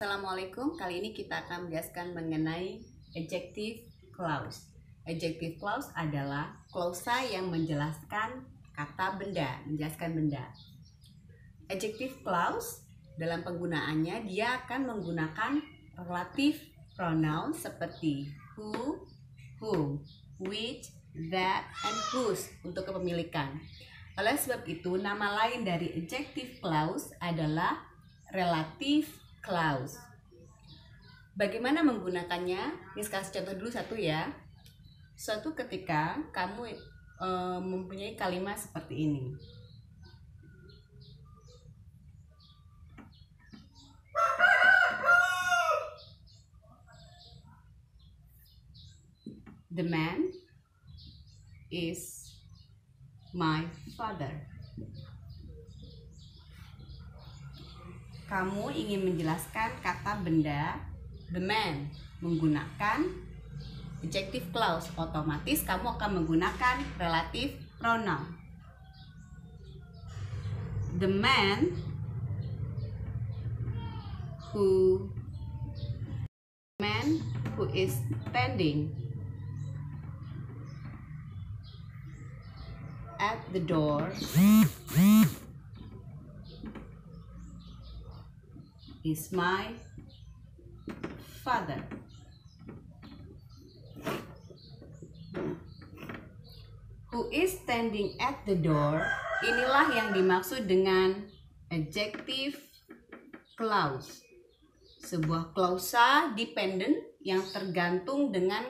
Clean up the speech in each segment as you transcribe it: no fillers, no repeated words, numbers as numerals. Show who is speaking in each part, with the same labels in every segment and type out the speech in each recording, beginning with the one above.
Speaker 1: Assalamualaikum, kali ini kita akan menjelaskan mengenai adjective clause. Adjective clause adalah klausa yang menjelaskan kata benda, menjelaskan benda. Adjective clause dalam penggunaannya dia akan menggunakan relative pronoun seperti who, whom, which, that, and whose untuk kepemilikan. Oleh sebab itu, nama lain dari adjective clause adalah relative clause. Bagaimana menggunakannya? Ini kasih contoh dulu satu ya. Suatu ketika kamu mempunyai kalimat seperti ini. The man is my father. Kamu ingin menjelaskan kata benda the man menggunakan adjective clause, otomatis kamu akan menggunakan relative pronoun. The man who is standing at the door is my father. Who is standing at the door, inilah yang dimaksud dengan adjective clause. Sebuah klausa dependent yang tergantung dengan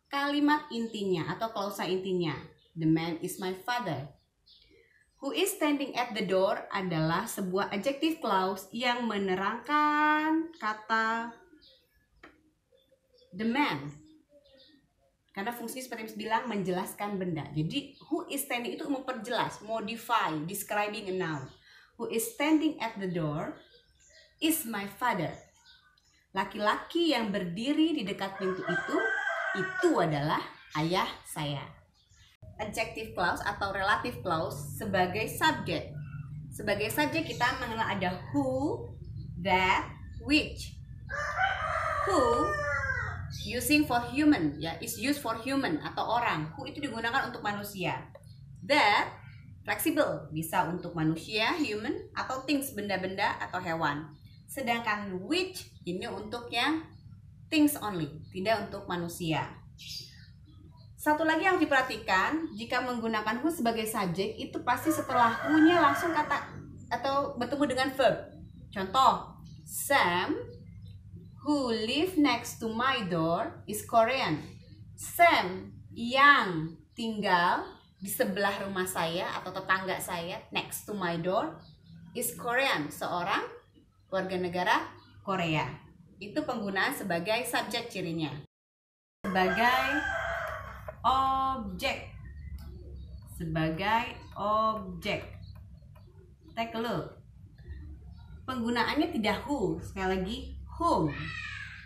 Speaker 1: kalimat intinya atau klausa intinya. The man is my father. Who is standing at the door adalah sebuah adjective clause yang menerangkan kata the man. Karena fungsi seperti yang bilang menjelaskan benda. Jadi who is standing itu memperjelas, modify, describing a noun. Who is standing at the door is my father. Laki-laki yang berdiri di dekat pintu itu adalah ayah saya. Adjective clause atau relative clause sebagai subjek. Sebagai subjek kita mengenal ada who, that, which. Who using for human, ya, is used for human atau orang. Who itu digunakan untuk manusia. That fleksibel, bisa untuk manusia, human, atau things, benda-benda atau hewan. Sedangkan which ini untuk yang things only, tidak untuk manusia. Satu lagi yang diperhatikan, jika menggunakan who sebagai subjek, itu pasti setelah who-nya langsung kata atau bertemu dengan verb. Contoh, Sam who live next to my door is Korean. Sam yang tinggal di sebelah rumah saya atau tetangga saya, next to my door, is Korean. Seorang warga negara Korea. Itu penggunaan sebagai subjek cirinya. Sebagai objek. Sebagai objek. Take a look. Penggunaannya tidak who, sekali lagi whom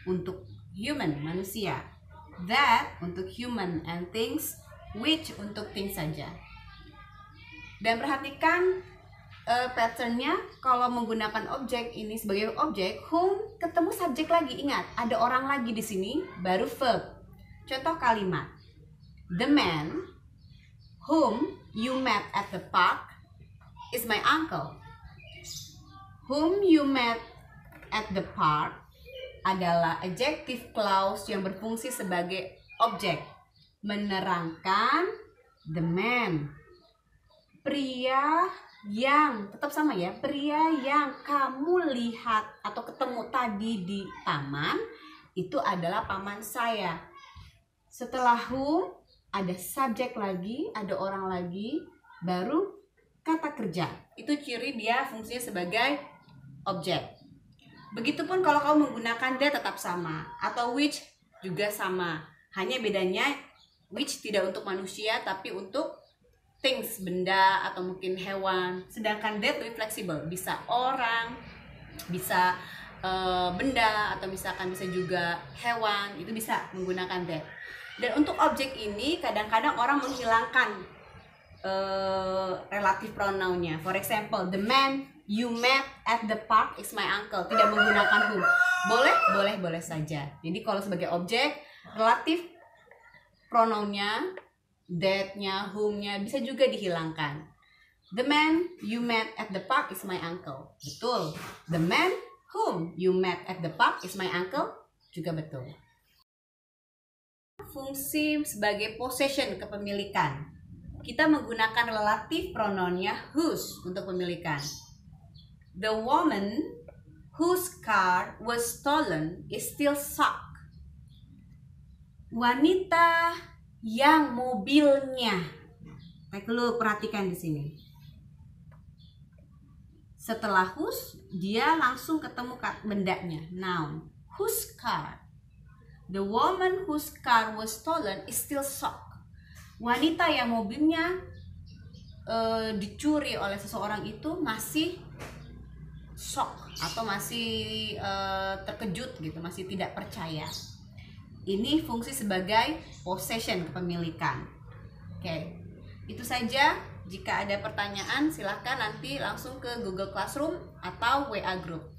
Speaker 1: untuk human, manusia. That untuk human and things, which untuk things saja. Dan perhatikan patternnya, kalau menggunakan objek ini sebagai objek, whom ketemu subjek lagi. Ingat, ada orang lagi di sini, baru verb. Contoh kalimat. The man whom you met at the park is my uncle. Whom you met at the park adalah adjective clause yang berfungsi sebagai objek, menerangkan the man. Pria yang, tetap sama ya, pria yang kamu lihat atau ketemu tadi di taman itu adalah paman saya. Setelah whom ada subjek lagi, ada orang lagi, baru kata kerja. Itu ciri dia fungsinya sebagai objek. Begitupun kalau kamu menggunakan that tetap sama, atau which juga sama. Hanya bedanya which tidak untuk manusia tapi untuk things, benda atau mungkin hewan. Sedangkan that lebih fleksibel, bisa orang, bisa benda, atau misalkan bisa juga hewan, itu bisa menggunakan that. Dan untuk objek ini kadang-kadang orang menghilangkan relative pronounnya. For example, the man you met at the park is my uncle. Tidak menggunakan whom. Boleh saja. Jadi kalau sebagai objek, relatif pronounnya, that-nya, whom-nya bisa juga dihilangkan. The man you met at the park is my uncle. Betul. The man whom you met at the park is my uncle. Juga betul. Fungsi sebagai possession, kepemilikan. Kita menggunakan relatif pronounnya whose untuk pemilikan. The woman whose car was stolen is still shocked. Wanita yang mobilnya. Lu perhatikan di sini. Setelah whose, dia langsung ketemu bendanya, noun. Whose car? The woman whose car was stolen is still shocked. Wanita yang mobilnya dicuri oleh seseorang itu masih shock atau masih terkejut gitu, masih tidak percaya. Ini fungsi sebagai possession, kepemilikan. Oke, itu saja. Jika ada pertanyaan silahkan nanti langsung ke Google Classroom atau WA Group.